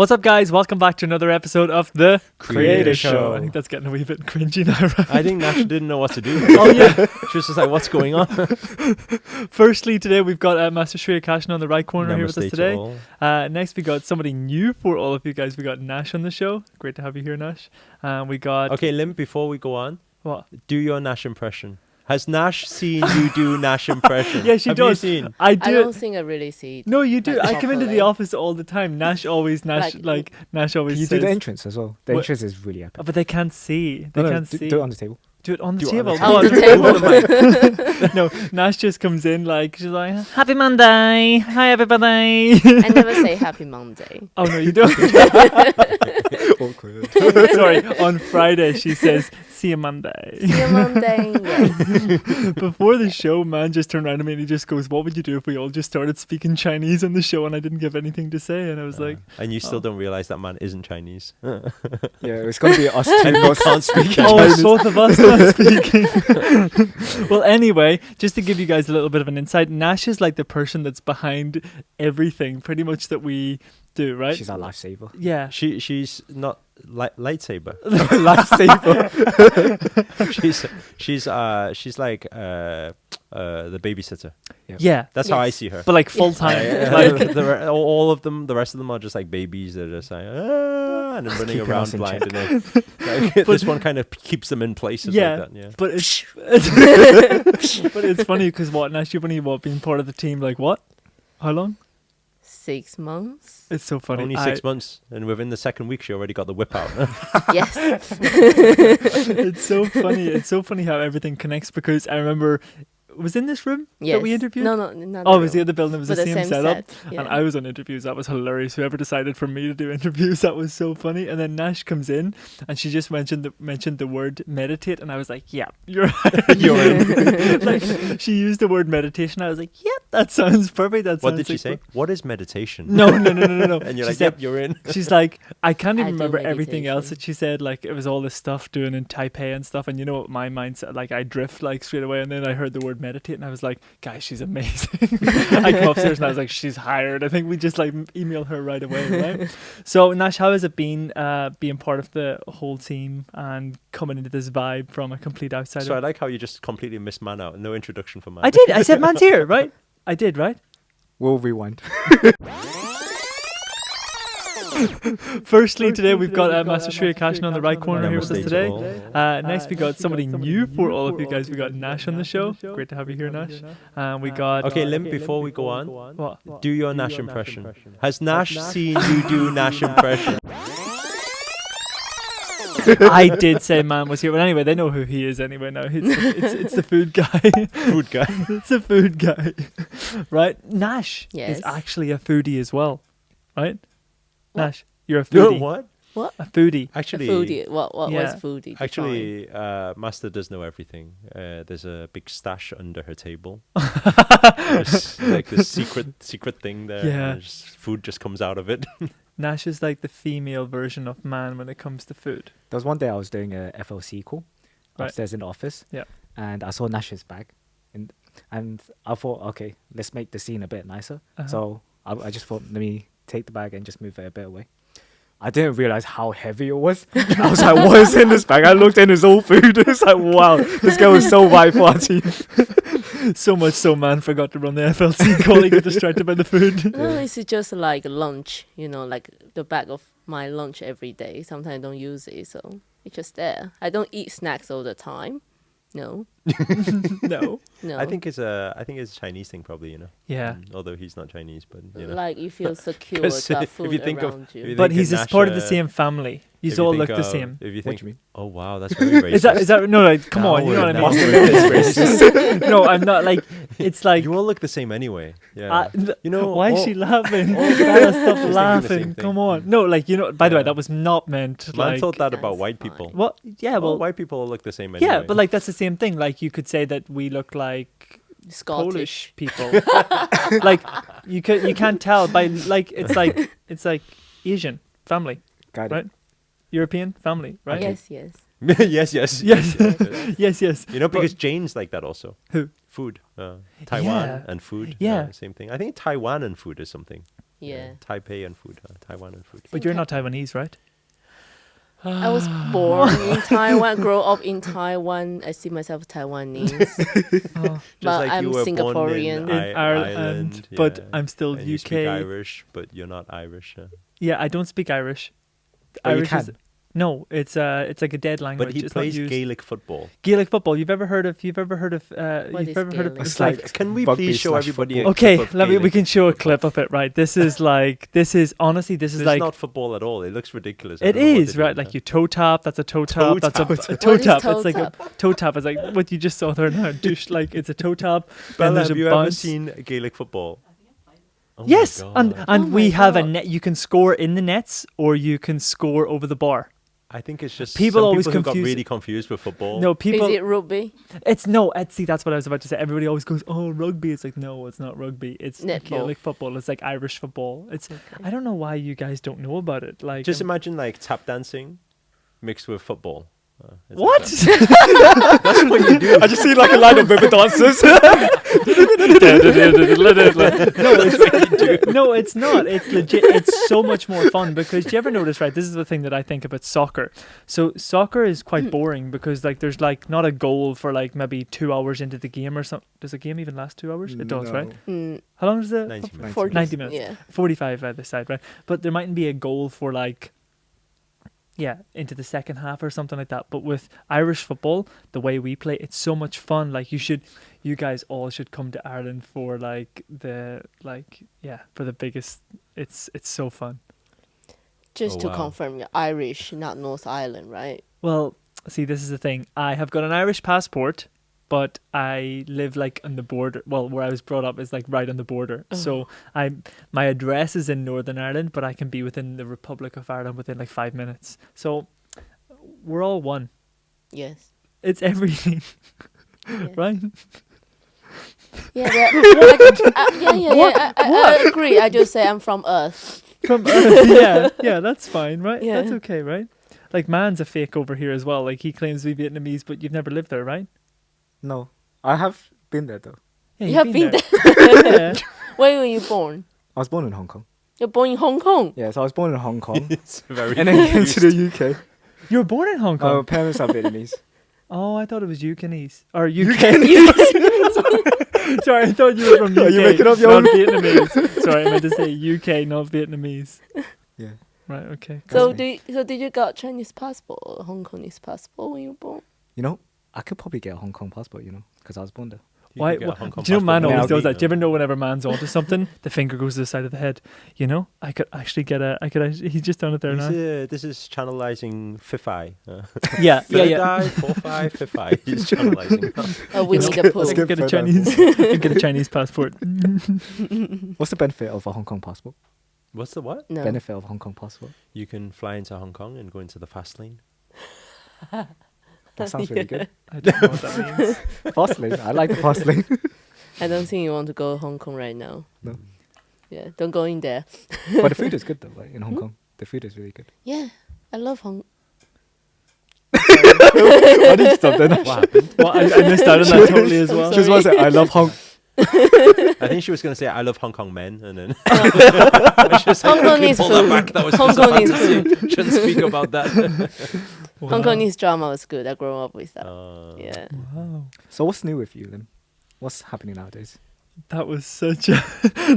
What's up, guys? Welcome back to another episode of The Creator Show. I think that's getting a wee bit cringy now, right? I think Nash didn't know what to do. Oh, yeah. She was just like, what's going on? Firstly, today we've got Master Akarshana on the right corner here with us Namaste to today. all. Next, we got somebody new for all of you guys. We got Nash on the show. Great to have you here, Nash. We got... Okay, Lim, before we go on, What? do your Nash impression. Has Nash seen you do Nash impression? Yeah, she Have does. You seen? I do. I don't think I really see it. No, you do. like, I come into the properly. office all the time. Nash always Like- Nash always Can you says... do the entrance as well? The What? entrance is really epic. Oh, but they can't see. They No, can't do, see. do it on the table. Do it on the Do it on table. the On the table. No, Nash just comes in like, she's like, Happy Monday. Hi, everybody. I never say Happy Monday. Oh, no, you don't. Awkward. Sorry. On Friday, she says, see you Monday. See you Monday. Yes. Before the show, man just turned around to me and he just goes, what would you do if we all just started speaking Chinese on the show and I didn't give anything to say? And I was like, And you still oh. don't realize that man isn't Chinese. Yeah, it's going to be us two not Can't speak oh, Chinese. it's both of us not speaking. Well, anyway, just to give you guys a little bit of an insight, Nash is like the person that's behind everything pretty much that we do, right? She's our lifesaver. Yeah. She's not lightsaber. Lifesaver. she's like the babysitter. Yeah. That's how I Yes. see her. But like full time. Like all of them, the rest of them are just like babies. They're just like and then running Keeping around us in blind. check. And then, like, this one kind of keeps them in places Yeah. like that. Yeah. But it's but it's funny because Nash, you've only been part of the team like what? How long? 6 months. It's so funny. Only 6 months, and within the second week, she already got the whip out. Yes. It's so funny. It's so funny how everything connects because I remember it was in this room Yes. that we interviewed. No, not Oh, it was the other building. It was But the same setup. set. Yeah. And I was on interviews. That was hilarious. Whoever decided for me to do interviews, that was so funny. And then Nash comes in, and she just mentioned the word meditate, and I was like, "Yeah, you're in." Like she used the word meditation. I was like, "Yep, that sounds perfect." That What sounds did she like say? What is meditation? No. And you're She like, said- yep, you're in. She's like, I can't even I do remember everything else meditation. that she said. Like it was all this stuff doing in Taipei and stuff. And you know what my mindset, like I drift like straight away. And then I heard the word meditate, and I was like, guys, she's amazing. I come upstairs and I was like, she's hired. I think we just like email her right away, right? So Nash, how has it been being part of the whole team and coming into this vibe from a complete outsider? So I like how you just completely missed man out. No introduction for man. I did. I said man's here, right? I did, right? We'll rewind. Firstly, today we've got Master Akarshana on the right corner here with us Namaste to today. all. Next, we got somebody new for all of you guys. We got Nash on the show. Great to have you here, Nash. We got... Okay, Lim, before we go on, What? do your Nash impression. Has Nash seen you do Nash impression? I did say man was here, but anyway, they know who he is anyway now. It's the food guy. Food guy. It's the food guy. Right? Nash Yes. is actually a foodie as well. Right? What? Nash, you're a No, foodie. what? A foodie. Actually, Foodie. What Yeah. was foodie? Actually, Master does know everything. There's a big stash under her table. There's like this secret thing there. Yeah. and food just comes out of it. Nash is like the female version of man when it comes to food. There was one day I was doing a FLC call Right. upstairs in the office. Yeah. And I saw Nash's bag. And I thought, okay, let's make the scene a bit nicer. Uh-huh. So I just thought, let me take the bag and just move it a bit away. I didn't realize how heavy it was. I was like, what is in this bag? I looked and it's all food. It's like, wow, this girl was so right for our team. So much so man forgot to run the FLC call. He got distracted by the food. No, it's just like lunch, like the bag of my lunch every day. Sometimes I don't use it, so it's just there. I don't eat snacks all the time. No. No. No. I think it's a Chinese thing probably. Yeah. Although he's not Chinese, but Like you feel secure 'Cause that if food you think of- around if you you. But think he's of a part of the Nascia, same family. You if you all think look the of- same. If you What think, do you mean? oh wow, that's very racist. Is that no? Like, come on, you know what I mean? No, I'm not like. It's like. you all look the same anyway. Yeah. You know, why is all- she laughing? all Stop the same laughing. thing. Come on. No, like by the way, Yeah. that was not meant. Man Like thought that about That's white fine. people. what? Yeah, Well, well, white people all look the same anyway. yeah, but like that's the same thing. Like you could say that we look like Scottish. Polish people. Like you can't tell by like it's like Asian family, Got it. right? European family, right? Yes, yes. yes. Yes. You know, But- because Jane's like that also. Who? Food. Taiwan Yeah. and food. Yeah. Same thing. I think Taiwan and food is something. Yeah. Taipei food, Taiwan and food. But you're not Taiwanese, right? I was born in Taiwan, grow up in Taiwan. I see myself Taiwanese, Oh, Just but like I'm you were born Singaporean. in Ireland, but yeah, I'm still and you speak UK. Irish, but you're not Irish. Yeah, I don't speak Irish. But you Irish is can. no, it's like a dead language. But he it's plays not used. Gaelic football. Gaelic football. You've ever heard of? What You've is ever heard of? Gaelic? It's It's like like Can we rugby please show slash everybody football. a okay. clip of We Gaelic can show a football? clip of it. Right. This is honestly this is It's like not football at all. It looks ridiculous. I it don't know what is they right. do, Like you toe tap. That's a toe tap. That's a tap. toe What is tap. toe It's like a tap? toe tap. It's like what you just saw there now. Douche, like it's a toe tap. Then Bella, there's have a you ever bounce. seen Gaelic football? Oh my Yes, God. and Oh we my have a God. net. You can score in the nets, or you can score over the bar. I think it's just People some always people who got confuse- really confused with football. No, people. Is it rugby? It's no. See, that's what I was about to say. Everybody always goes, "Oh, rugby." It's like no, it's not rugby. It's Netball. Gaelic football. It's like Irish football. It's. I don't know why you guys don't know about it. Like, Just imagine like tap dancing mixed with football. It's like what? that. That's what you do. I just see like a line of river dancers. No, it's not. It's legit. It's so much more fun because do you ever notice, right? This is the thing that I think about soccer. So soccer is quite boring because like there's like not a goal for like maybe 2 hours into the game or something. Does a game even last 2 hours? It does, right? How long does it? 90 minutes. 90 minutes. Yeah. 45 either side, right? But there mightn't be a goal for like, yeah, into the second half or something like that. But with Irish football, the way we play, it's so much fun. Like you guys all should come to Ireland for like for the biggest. It's so fun. Just Oh, to wow. confirm, you're Irish, not North Island, right? Well, see, this is the thing. I have got an Irish passport, but I live like on the border. Well, where I was brought up is like right on the border. So my address is in Northern Ireland, but I can be within the Republic of Ireland within like 5 minutes. So we're all one. Yes. It's everything, Yeah. right? Yeah, I agree. I just say I'm from Earth. From Earth, yeah, that's fine, right? Yeah. That's okay, right? Like Man's a fake over here as well. Like he claims to be Vietnamese, but you've never lived there, right? No, I have been there though. Yeah, You you've have been there. Yeah. Where were you born? I was born in Hong Kong. You're born in Hong Kong. Yeah, so I was born in Hong Kong It's very and then came to confused. the UK. You were born in Hong My Kong. parents are Vietnamese. Oh, I thought it was Yucanese or UK. Sorry, I thought you were from UK. Are you making up your not own- Vietnamese. Sorry, I meant to say UK, not Vietnamese. Yeah. Right. Okay. So That's did you got Chinese passport or Hong Kongese passport when you were born? You know, I could probably get a Hong Kong passport, you know, because I was born there. You Why? could get a Hong Kong Do you know man passport always now. does that? Do you ever know whenever man's onto something, the finger goes to the side of the head? You know, I could actually get a. I could. Actually, he's just done it there now. This is channelizing fifth eye. Yeah. Third eye, fourth eye, fifth eye. He's channelizing. Winnie the Let's Pooh. go get a Further. Chinese. Get a Chinese passport. What's the benefit of a Hong Kong passport? What's the what? No. Benefit of Hong Kong passport? You can fly into Hong Kong and go into the fast lane. That sounds really good. I don't know what that means. Fast lane. I like the fast lane. I don't think you want to go to Hong Kong right now. No. Yeah, don't go in there. But the food is good though, like in Hong Kong. The food is really good. Yeah, I love Hong. I need to stop then. What happened? Well, I missed out on that totally as well. Just want to say, I love Hong. I think she was going to say, I love Hong Kong men. And then I was just like, Hong quickly Kongese pull that food. back. That was Hong just a Kongese fantasy. Shouldn't speak about that. Hong Kongese drama was good. I grew up with that. Yeah. Wow. So what's new with you then? What's happening nowadays? That was such a.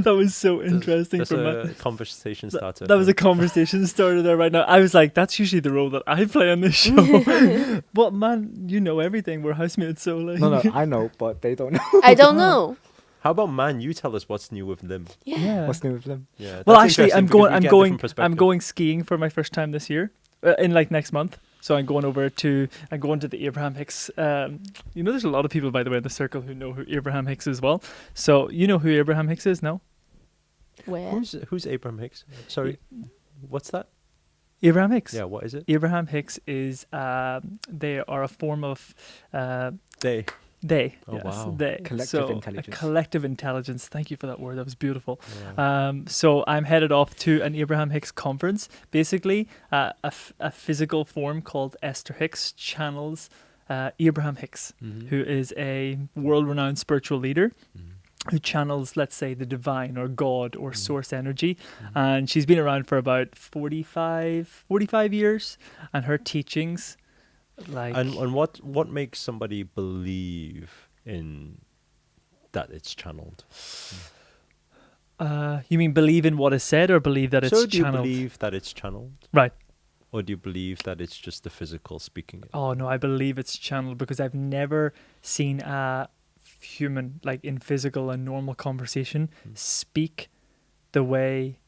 That was so interesting That's for me. a conversation starter. That was a conversation starter there right now. I was like, that's usually the role that I play on this show. But man, you know everything. We're housemates, so like. No, I know, but they don't know. I don't know. How about man? You tell us what's new with them. Yeah. Yeah. What's new with them? Yeah. Well, that's actually, interesting I'm because going. we I'm get a going. different I'm perspective. going skiing for my first time this year, in like next month. So I'm going over to. I'm going to the Abraham Hicks. You know, there's a lot of people, by the way, in the circle who know who Abraham Hicks is well. So you know who Abraham Hicks is, no? Where? Who's Abraham Hicks? Sorry, what's that? Abraham Hicks. Yeah, what is it? Abraham Hicks is. They are a form of. They. They. Oh, yes, wow. They. Collective So, intelligence. A collective intelligence. Thank you for that word. That was beautiful. Yeah. So I'm headed off to an Abraham Hicks conference. Basically, a physical form called Esther Hicks channels Abraham Hicks, Mhm. who is a world-renowned spiritual leader. Mhm. who channels, let's say, the divine or God or Mm. source energy. And she's been around for about 45 years. And her teachings, like... And what makes somebody believe in that it's channeled? You mean believe in what is said or believe that it's So do you channeled? believe that it's channeled? Right. Or do you believe that it's just the physical speaking it? Oh, no, I believe it's channeled because I've never seen a human, like in physical and normal conversation, speak the way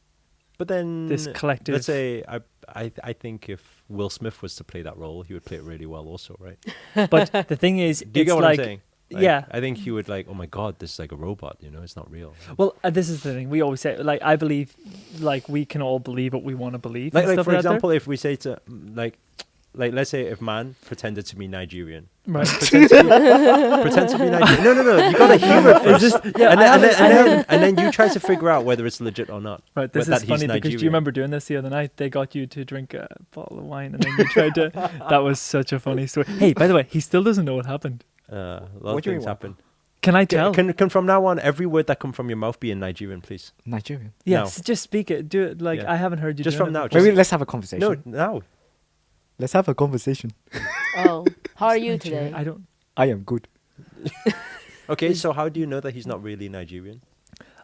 But then, this collective... let's say, I think if Will Smith was to play that role, he would play it really well also, right? But the thing is, Do you it's get what like... I'm saying? Like, yeah. I think he would like, oh my God, this is like a robot, it's not real. Well, this is the thing. We always say, like, I believe, like, we can all believe what we want to believe. Like, and stuff for like that example, if we say to, like, let's say if man pretended to be Nigerian. there. Right. Pretend to be Nigerian. No, you gotta hear it first. Is this, yeah, And then you try to figure out whether it's legit or not. right, this that is he's funny because do Nigerian. you remember doing this the other night? They got you to drink a bottle of wine and then you tried to... That was such a funny story. Hey, by the way, he still doesn't know what happened. A lot What of do you things mean, happen. Can I tell? Can from now on, every word that come from your mouth be in Nigerian, please? Nigerian. Yes, just speak it. Do it. Like, Yeah. I haven't heard you Just doing from it now, before. Maybe let's have a conversation. No, now. Let's have a conversation. Oh, how are you Nigeria. today? I don't... I am good. Okay, so how do you know that he's not really Nigerian?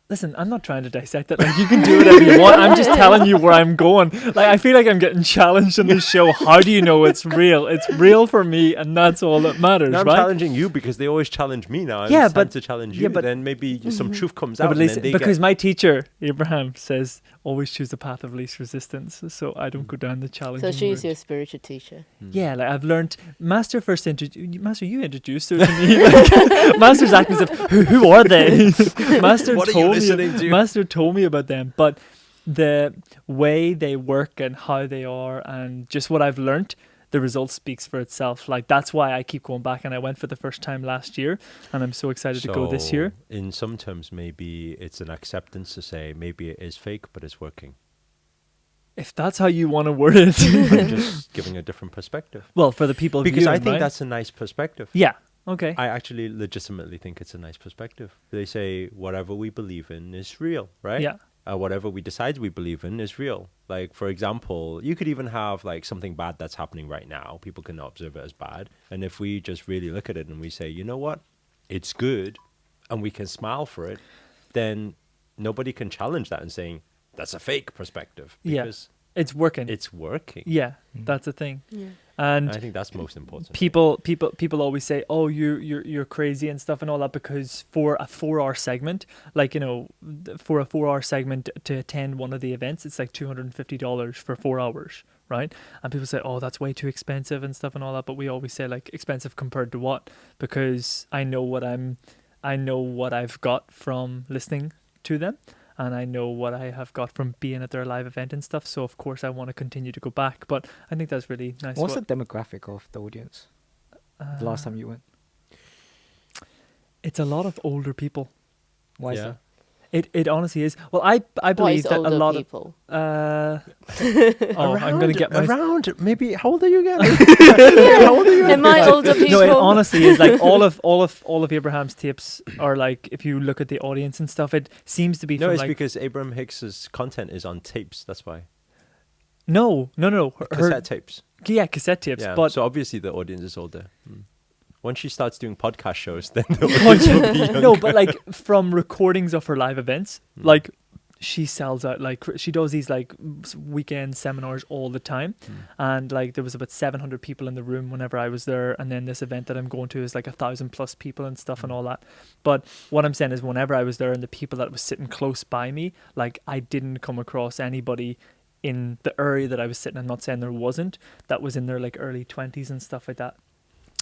Listen, I'm not trying to dissect it. Like, you can do whatever you want. I'm just telling you where I'm going. Like, I feel like I'm getting challenged in this show. How do you know it's real? It's real for me, and that's all that matters, No, I'm right? challenging you because they always challenge me now. Yeah, It's time but- to challenge yeah, you. but- Then maybe some truth comes No, out. but And listen, then they because get, my teacher, Abraham, says, always choose the path of least resistance. So I don't go down the challenging So she's route. your spiritual teacher. Yeah, like I've learned. Master first introduced. Master, you introduced her to me. Like, Master's acting as if, who are they? Master What are you told me. listening to? Master told me about them, but the way they work and how they are, and just what I've learned, the result speaks for itself. Like, that's why I keep going back, and I went for the first time last year, and I'm so excited to go this year. So, in some terms, maybe it's an acceptance to say maybe it is fake, but it's working. If that's how you want to word it. I'm just giving a different perspective. Well, for the people Because I viewing, think right? that's a nice perspective. Yeah. Okay. I actually legitimately think it's a nice perspective. They say whatever we believe in is real, right? Yeah. Whatever we decide we believe in is real. Like, for example, you could even have like something bad that's happening right now. People can observe it as bad. And if we just really look at it and we say, you know what, it's good, and we can smile for it, then nobody can challenge that and saying that's a fake perspective Yeah. because It's working. it's working. Yeah, that's the thing. Yeah. And I think that's most important. people always say, "Oh, you're crazy" and stuff and all that, because for a 4-hour segment, like, for a 4-hour segment to attend one of the events, it's like $250 for 4 hours, right? And people say, "Oh, that's way too expensive" and stuff and all that. But we always say, like, expensive compared to what? Because I know what I've got from listening to them. And I know what I have got from being at their live event and stuff. So, of course, I want to continue to go back. But I think that's really nice. What's the demographic of the audience? The last time you went? It's a lot of older people. Why is Yeah. that? It honestly is. Well, I Why believe is that a older lot people? of... I'm going to get my... around. Maybe how old are you again? Am I older people? No, it honestly is like all of Abraham's tapes are like, if you look at the audience and stuff, it seems to be No, from it's like... because Abraham Hicks's content is on tapes. That's why. No. Cassette tapes. Yeah, cassette tapes. Yeah. But So obviously the audience is older. Once she starts doing podcast shows, then the audience will be younger. no, but like from recordings of her live events, like she sells out, like she does these like weekend seminars all the time, and like there was about 700 people in the room whenever I was there, and then this event that I'm going to is like 1,000+ people and stuff and all that. But what I'm saying is, whenever I was there and the people that was sitting close by me, like I didn't come across anybody in the area that I was sitting. I'm not saying there wasn't, that was in their like early 20s and stuff like that.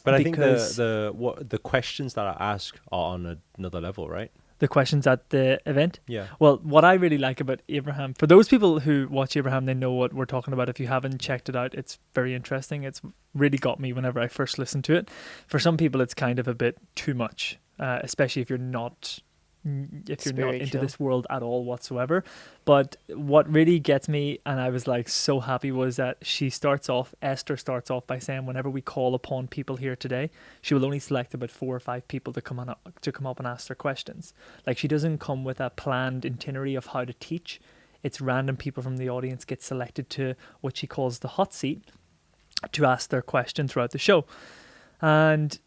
But I think because- the questions that are asked are on another level, right? The questions at the event. Yeah. Well, what I really like about Abraham, for those people who watch Abraham, they know what we're talking about. If you haven't checked it out, it's very interesting. It's really got me whenever I first listened to it. For some people, it's kind of a bit too much, especially if you're not if you're not into Spiritual. this world at all whatsoever. But what really gets me, and I was like so happy, was that Esther starts off by saying, whenever we call upon people here today, she will only select about 4 or 5 people to come up and ask their questions. Like, she doesn't come with a planned itinerary of how to teach. It's random people from the audience get selected to what she calls the hot seat to ask their question throughout the show. And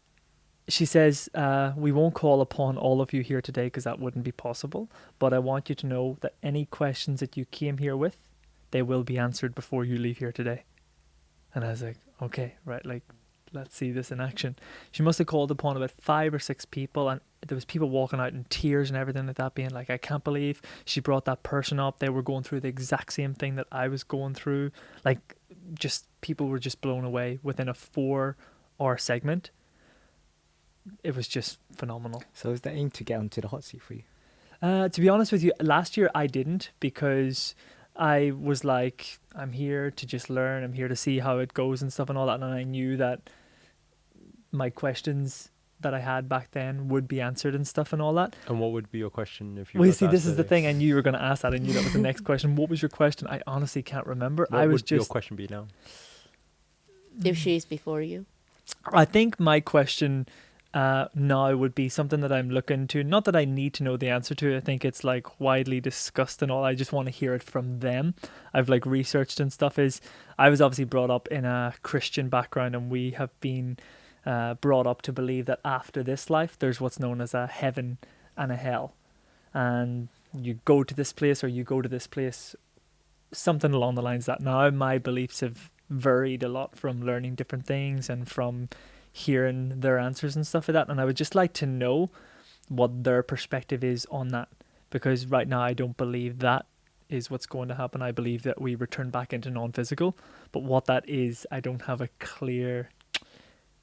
she says, we won't call upon all of you here today because that wouldn't be possible. But I want you to know that any questions that you came here with, they will be answered before you leave here today. And I was like, okay, right, like, let's see this in action. She must have called upon about 5 or 6 people, and there was people walking out in tears and everything like that, being like, I can't believe she brought that person up. They were going through the exact same thing that I was going through. Like, just people were just blown away within a 4-hour segment. It was just phenomenal. So is the aim to get onto the hot seat for you? To be honest with you, last year I didn't, because I was like, I'm here to just learn. I'm here to see how it goes and stuff and all that. And I knew that my questions that I had back then would be answered and stuff and all that. And what would be your question if you? Well, you got see, asked this is the today? thing. I knew you were going to ask that. I knew that was the next question. What was your question? I honestly can't remember. What I was would your just. question be now? If she's before you. I think my question now would be something that I'm looking to. Not that I need to know the answer to. I think it's like widely discussed and all. I just want to hear it from them. I've like researched and stuff. I was obviously brought up in a Christian background, and we have been brought up to believe that after this life, there's what's known as a heaven and a hell, and you go to this place or you go to this place, something along the lines of that. Now my beliefs have varied a lot from learning different things and from hearing their answers and stuff like that, and I would just like to know what their perspective is on that, because right now I don't believe that is what's going to happen. I believe that we return back into non-physical, but what that is, I don't have a clear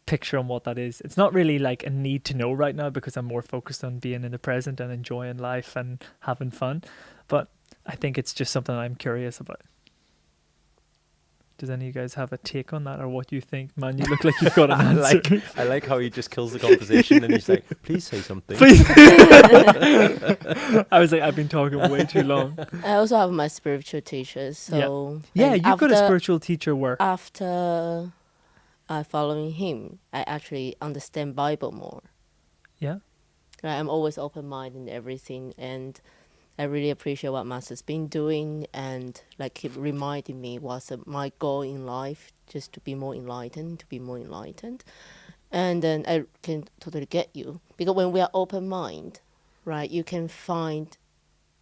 picture on what that is. It's not really like a need to know right now, because I'm more focused on being in the present and enjoying life and having fun, but I think it's just something I'm curious about. Does any of you guys have a take on that, or what you think? Man, you look like you've got an answer. I like how he just kills the conversation and he's like, please say something. Please. I was like, I've been talking way too long. I also have my spiritual teachers. So Yeah, and you've got a after- spiritual teacher where. After following him, I actually understand Bible more. Yeah. Right, I'm always open-minded in everything, and I really appreciate what Master's been doing, and like keep reminding me what's my goal in life, just to be more enlightened, And then I can totally get you, because when we are open-minded, right, you can find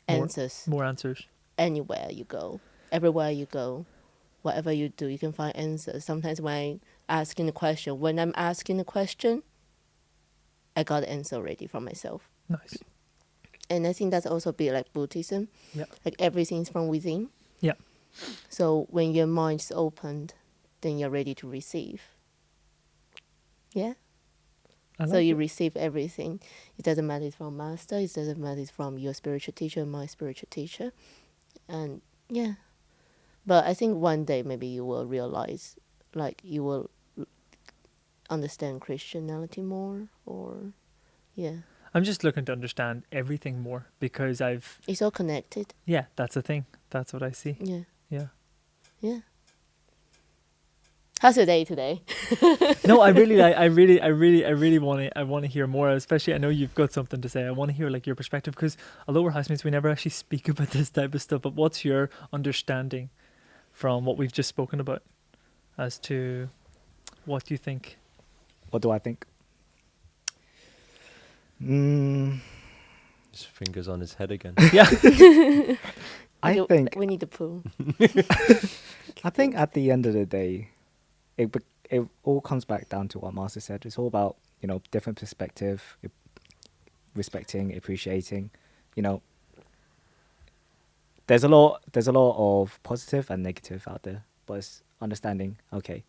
answers More answers. anywhere you go, everywhere you go, whatever you do, you can find answers. Sometimes when I'm asking a question, I got the answer already from myself. Nice. And I think that's also a bit like Buddhism. Yeah. Like everything's from within. Yeah. So when your mind's opened, then you're ready to receive. Yeah. I So like you it. receive everything. It doesn't matter it's from Master. It doesn't matter it's from your spiritual teacher, my spiritual teacher. And yeah. But I think one day maybe you will realize, like you will understand Christianity more, or yeah. I'm just looking to understand everything more, because It's all connected. yeah, that's the thing. That's what I see. Yeah. Yeah. Yeah. How's your day today? No, I really want to hear more, especially I know you've got something to say. I want to hear like your perspective, because although we're housemates, we never actually speak about this type of stuff. But what's your understanding from what we've just spoken about as to what you think? What do I think? His fingers on his head again. Yeah. I think we need to pull. I think at the end of the day, it all comes back down to what Master said. It's all about, different perspective, respecting, appreciating. There's a lot of positive and negative out there, but it's understanding. Okay,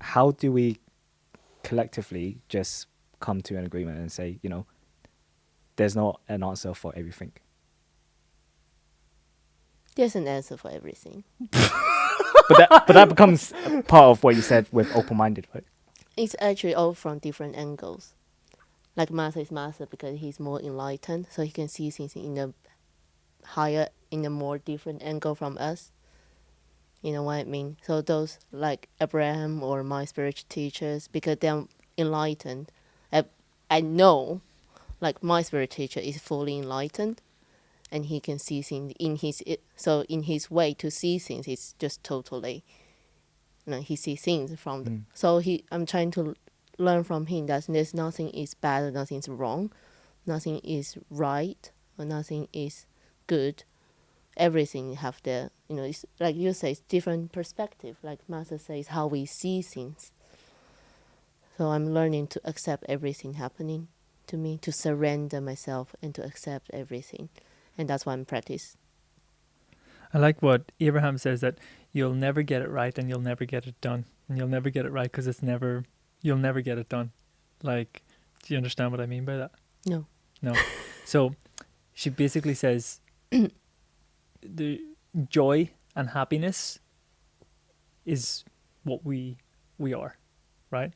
how do we collectively just come to an agreement and say, there's not an answer for everything. There's an answer for everything. But that becomes part of what you said with open-minded, right? It's actually all from different angles. like master is master because he's more enlightened, so he can see things in a higher, in a more different angle from us. You know what I mean? So those like Abraham or my spiritual teachers, because they're enlightened, I know, like my spiritual teacher is fully enlightened, and he can see things in his so in his way to see things is just totally, he sees things from so I'm trying to learn from him that there's nothing is bad or nothing's wrong, nothing is right or nothing is good. Everything have the, it's like you say, it's different perspective, like master says, how we see things. So I'm learning to accept everything happening to me, to surrender myself and to accept everything, and that's why I'm practice. I like what Abraham says, that you'll never get it right and you'll never get it done. And you'll never get it right because you'll never get it done. Like, do you understand what I mean by that? No. No. So she basically says the joy and happiness is what we are, right?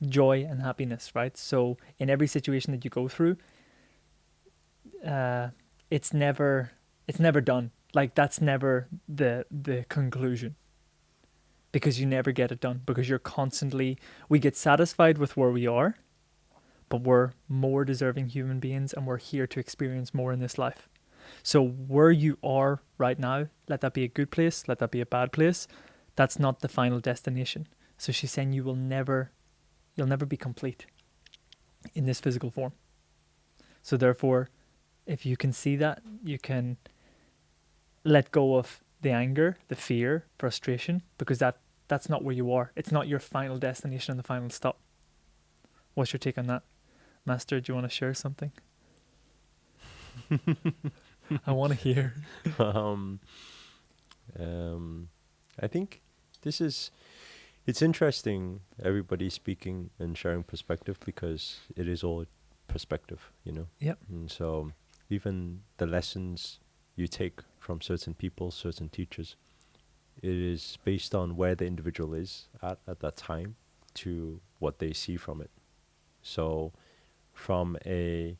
Joy and happiness, right? So in every situation that you go through, it's never done. Like, that's never the conclusion, because you never get it done, because we get satisfied with where we are, but we're more deserving human beings and we're here to experience more in this life. So where you are right now, let that be a good place, let that be a bad place, that's not the final destination. So she's saying you'll never be complete in this physical form. So therefore, if you can see that, you can let go of the anger, the fear, frustration, because that's not where you are. It's not your final destination and the final stop. What's your take on that? Master, do you want to share something? I want to hear. I think it's interesting, everybody speaking and sharing perspective, because it is all perspective, Yep. And so even the lessons you take from certain people, certain teachers, it is based on where the individual is at that time to what they see from it. So from a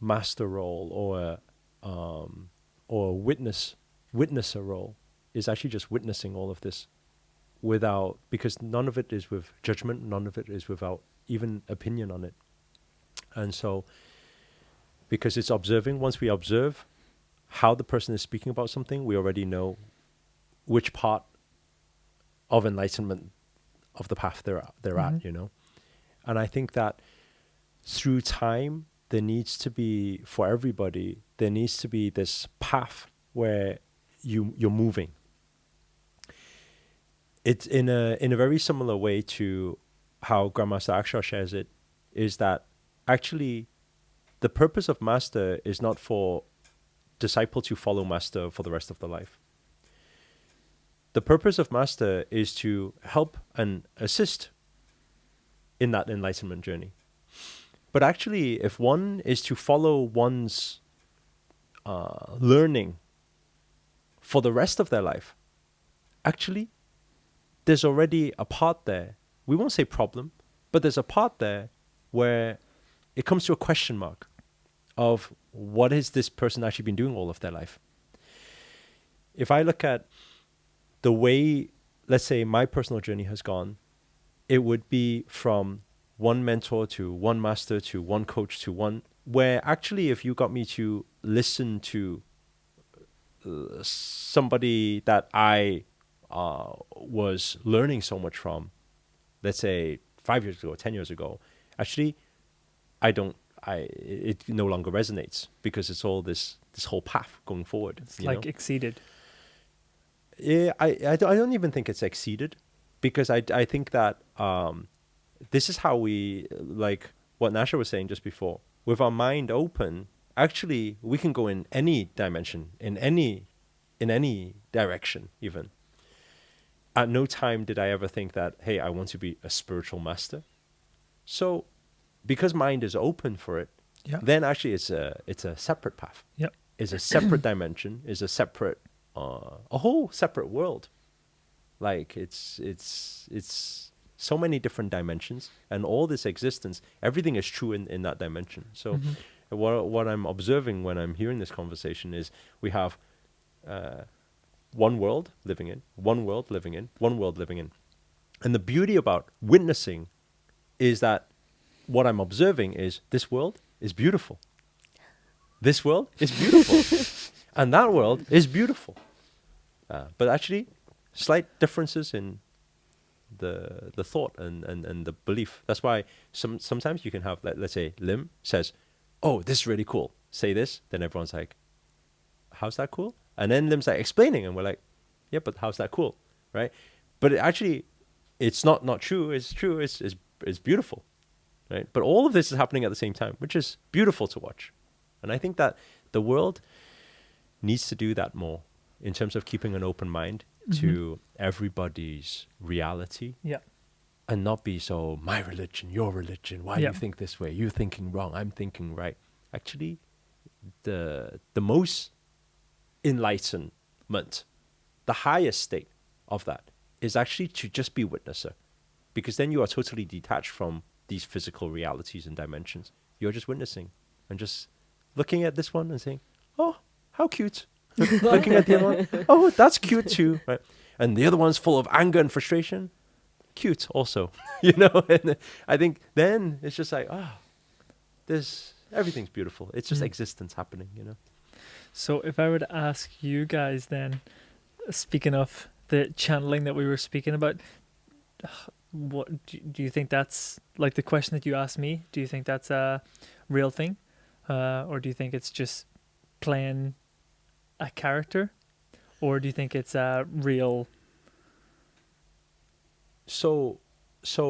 master role or a witnesser role is actually just witnessing all of this because none of it is with judgment, none of it is without even opinion on it. And so because it's observing, once we observe how the person is speaking about something, we already know which part of enlightenment of the path they're at, And I think that through time, there needs to be, for everybody, there needs to be this path where you're moving. It's in a very similar way to how Grandmaster Akshar shares it, is that actually the purpose of Master is not for disciple to follow Master for the rest of their life. The purpose of Master is to help and assist in that enlightenment journey. But actually, if one is to follow one's learning for the rest of their life, actually, there's already a part there. We won't say problem, but there's a part there where it comes to a question mark of what has this person actually been doing all of their life. If I look at the way, let's say, my personal journey has gone, it would be from one mentor to one master to one coach to one, where actually if you got me to listen to somebody that I was learning so much from, let's say 5 years ago, 10 years ago, actually it no longer resonates, because it's all this whole path going forward. It's like exceeded. Yeah, I don't even think it's exceeded, because I think that this is how we, like what Nascia was saying just before, with our mind open, actually we can go in any dimension, in any direction even. At no time did I ever think that, hey, I want to be a spiritual master. So because mind is open for it, then actually it's a separate path. It's a separate dimension, it's a separate a whole separate world, Like it's so many different dimensions, and all this existence, everything is true in that dimension. So what I'm observing when I'm hearing this conversation is we have one world living in, one world living in, one world living in. And the beauty about witnessing is that what I'm observing is this world is beautiful. This world is beautiful. And that world is beautiful. But actually, slight differences in the thought and the belief. That's why sometimes you can have, let's say, Lim says, oh, this is really cool. Say this. Then everyone's like, how's that cool? And then Lim's like explaining, and we're like, yeah, but how's that cool? Right? But actually, it's not true. It's true. It's beautiful. Right? But all of this is happening at the same time, which is beautiful to watch. And I think that the world needs to do that more in terms of keeping an open mind to everybody's reality. Yeah. And not be so, my religion, your religion, why do you think this way? You're thinking wrong, I'm thinking right. Actually, the most enlightenment, the highest state of that is actually to just be witnesser. Because then you are totally detached from these physical realities and dimensions. You're just witnessing and just looking at this one and saying, oh, how cute. Looking at the other one, oh, that's cute too. Right? And the other one's full of anger and frustration. Cute also. And I think then it's just like, everything's beautiful. It's just existence happening, So if I were to ask you guys then, speaking of the channeling that we were speaking about, what do you think that's, like the question that you asked me, do you think that's a real thing? Or do you think it's just playing a character? Or do you think it's a real... So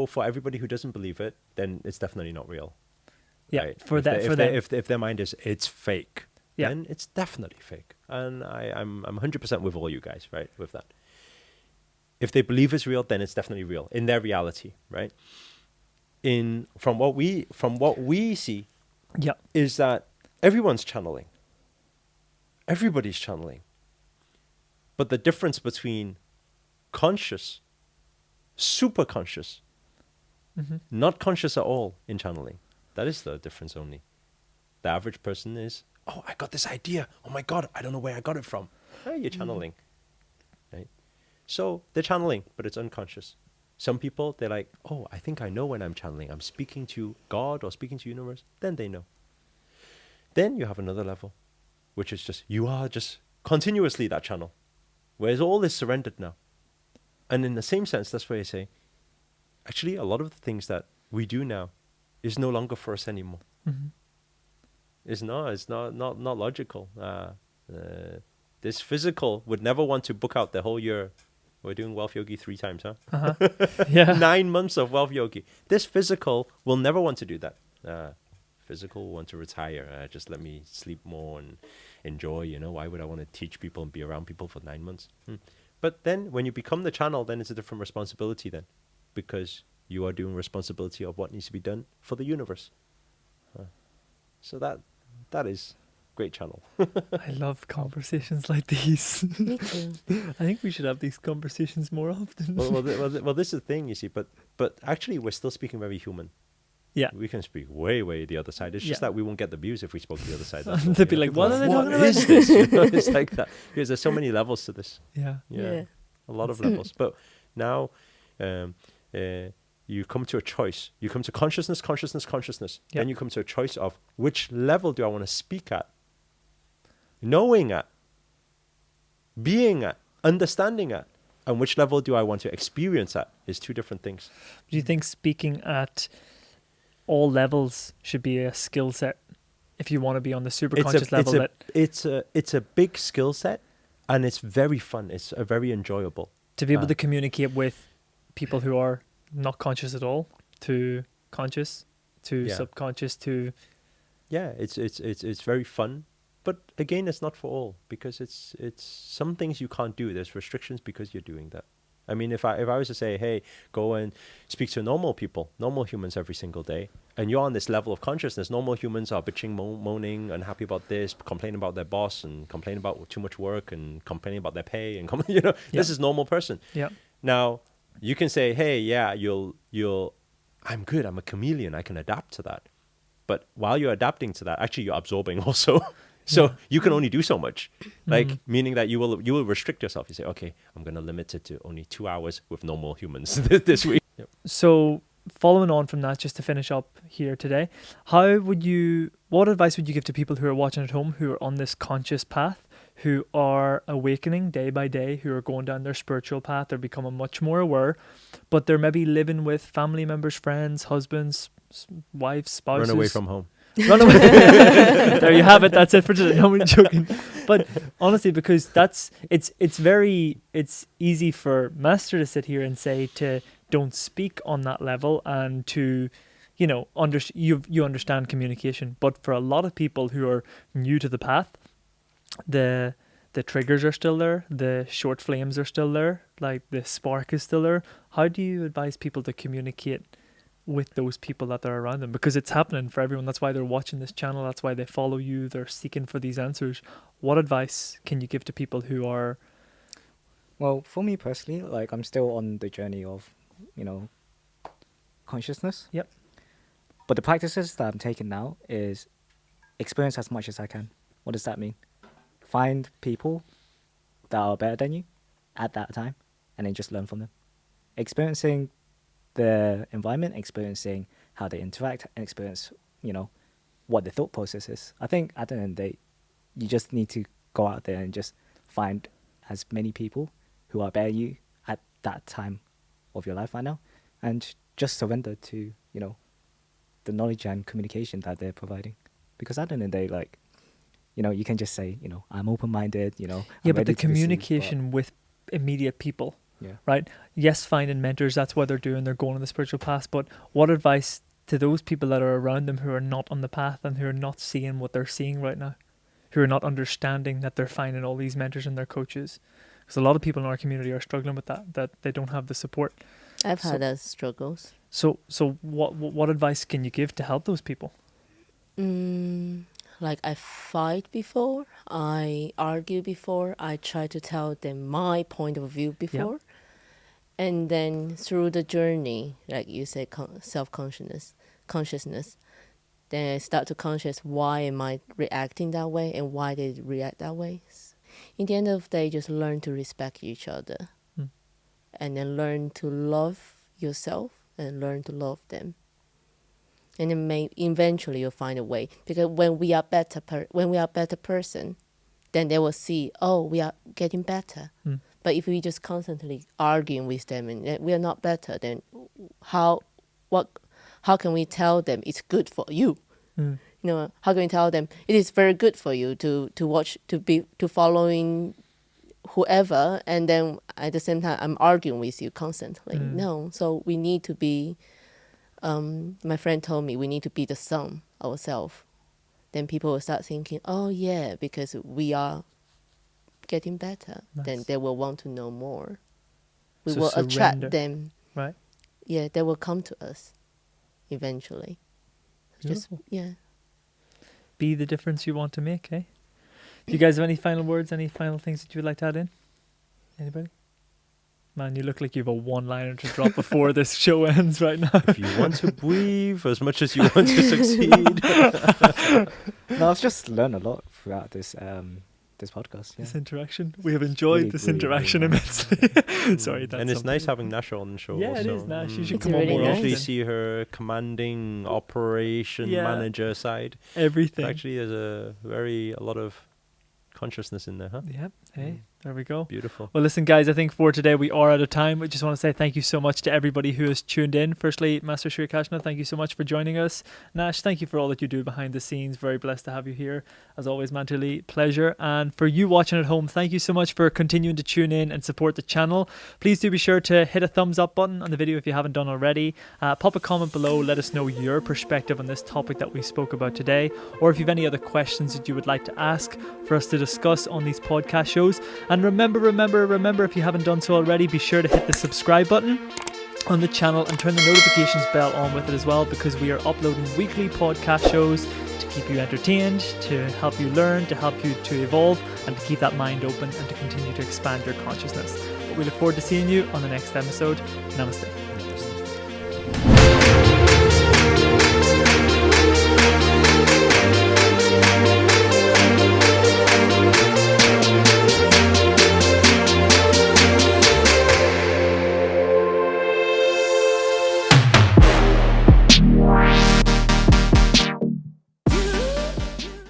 for everybody who doesn't believe it, then it's definitely not real. Yeah, right? for them. If their mind is, it's fake, then it's definitely fake. And I'm 100% with all you guys, right, with that. If they believe it's real, then it's definitely real in their reality, right? From what we see, is that everyone's channeling. Everybody's channeling. But the difference between conscious, super conscious, not conscious at all in channeling, that is the difference only. The average person is, oh, I got this idea. Oh my God, I don't know where I got it from. Oh, you're channeling. Right? So they're channeling, but it's unconscious. Some people, they're like, oh, I think I know when I'm channeling. I'm speaking to God or speaking to universe. Then they know. Then you have another level, which is just, you are just continuously that channel. Whereas all is surrendered now. And in the same sense, that's why I say, actually, a lot of the things that we do now is no longer for us anymore. It's not logical. This physical would never want to book out the whole year. We're doing Wealth Yogi 3 times, huh? Yeah. 9 months of Wealth Yogi. This physical will never want to do that. Physical will want to retire. Just let me sleep more and enjoy, Why would I want to teach people and be around people for 9 months? But then when you become the channel, then it's a different responsibility then. Because you are doing responsibility of what needs to be done for the universe. So that is great channel. I love conversations like these. Me too. I think we should have these conversations more often. well, this is the thing, you see. But actually, we're still speaking very human. Yeah. We can speak way the other side. It's just that we won't get the views if we spoke the other side. They'd be like, what are they talking about? Is this? It's like that. Because there's so many levels to this. Yeah. A lot of levels. But now you come to a choice. You come to consciousness. Then you come to a choice of which level do I want to speak at? Knowing at, being at, understanding at, and which level do I want to experience at is 2 different things. Do you think speaking at all levels should be a skill set if you want to be on the super conscious level? It's a big skill set, and it's very fun. It's very enjoyable. To be able to communicate with people who are not conscious at all, to conscious, to subconscious, to... Yeah, it's very fun. But again, it's not for all, because it's some things you can't do. There's restrictions because you're doing that. I mean, if I was to say, hey, go and speak to normal people, normal humans every single day, and you're on this level of consciousness, normal humans are bitching, moaning, unhappy about this, complaining about their boss, and complaining about too much work, and complaining about their pay, and this is normal person. Yeah. Now, you can say, hey, yeah, I'm good. I'm a chameleon. I can adapt to that. But while you're adapting to that, actually you're absorbing also. So you can only do so much, like meaning that you will restrict yourself. You say, okay, I'm going to limit it to only 2 hours with normal humans this week. Yep. So following on from that, just to finish up here today, what advice would you give to people who are watching at home, who are on this conscious path, who are awakening day by day, who are going down their spiritual path, they're becoming much more aware, but they're maybe living with family members, friends, husbands, wives, spouses. Run away from home. Run away. There you have it. That's it for today. No, I'm joking. But honestly, because it's easy for Master to sit here and say to don't speak on that level and to, you understand communication. But for a lot of people who are new to the path, the triggers are still there, the short flames are still there, like the spark is still there. How do you advise people to communicate with those people that are around them? Because it's happening for everyone. That's why they're watching this channel. That's why they follow you. They're seeking for these answers. What advice can you give to people who are... Well, for me personally, like I'm still on the journey of, consciousness. Yep. But the practices that I'm taking now is experience as much as I can. What does that mean? Find people that are better than you at that time and then just learn from them. Experiencing the environment, experiencing how they interact, and experience, what the thought process is. I think at the end of the day, you just need to go out there and just find as many people who are better than you at that time of your life right now, and just surrender to, the knowledge and communication that they're providing. Because at the end of the day, like, you can just say, I'm open-minded, I'm but the ready to communication with immediate people. Yeah. Right? Yes, finding mentors, that's what they're doing. They're going on the spiritual path. But what advice to those people that are around them who are not on the path and who are not seeing what they're seeing right now, who are not understanding that they're finding all these mentors and their coaches? Because a lot of people in our community are struggling with that they don't have the support. I've had those struggles. So what advice can you give to help those people? Like I fight before, I argue before, I try to tell them my point of view before. Yep. And then through the journey, like you say, consciousness, then I start to conscious why am I reacting that way and why they react that way. In the end of the day, just learn to respect each other. And then learn to love yourself and learn to love them. And then eventually you'll find a way. Because when we are better person, then they will see, oh, we are getting better. But if we just constantly arguing with them and we are not better, then how can we tell them it's good for you? How can we tell them it is very good for you to watch, to following whoever, and then at the same time I'm arguing with you constantly? No. So we need to be, my friend told me we need to be the sun ourselves. Then people will start thinking, oh yeah, because we are getting better. Nice. Then they will want to know more. We will attract them. Right. Yeah, they will come to us eventually. Beautiful. Just, yeah. Be the difference you want to make, eh? Do you guys have any final words, any final things that you would like to add in? Anybody? Man, you look like you have a one-liner to drop before this show ends right now. If you want to breathe as much as you want to succeed. No, I've just learned a lot throughout this this podcast. Yeah. This interaction. We have enjoyed this interaction immensely. Sorry, that's and it's nice having Nascia on the show. Yeah, also. it is Nash. You should It's come really on more nice. Usually often. see her commanding operation manager side. Everything. But actually, there's a lot of consciousness in there, huh? Yep. Hey, there we go. Beautiful. Well, listen, guys, I think for today we are out of time. We just want to say thank you so much to everybody who has tuned in. Firstly, Master Sri Akarshana, thank you so much for joining us. Nash, thank you for all that you do behind the scenes. Very blessed to have you here. As always, Mantuli, pleasure. And for you watching at home, thank you so much for continuing to tune in and support the channel. Please do be sure to hit a thumbs up button on the video if you haven't done already. Pop a comment below. Let us know your perspective on this topic that we spoke about today. Or if you have any other questions that you would like to ask for us to discuss on these podcast shows. And remember, if you haven't done so already, be sure to hit the subscribe button on the channel and turn the notifications bell on with it as well, because we are uploading weekly podcast shows to keep you entertained, to help you learn, to help you to evolve, and to keep that mind open and to continue to expand your consciousness. we look forward to seeing you on the next episode. Namaste.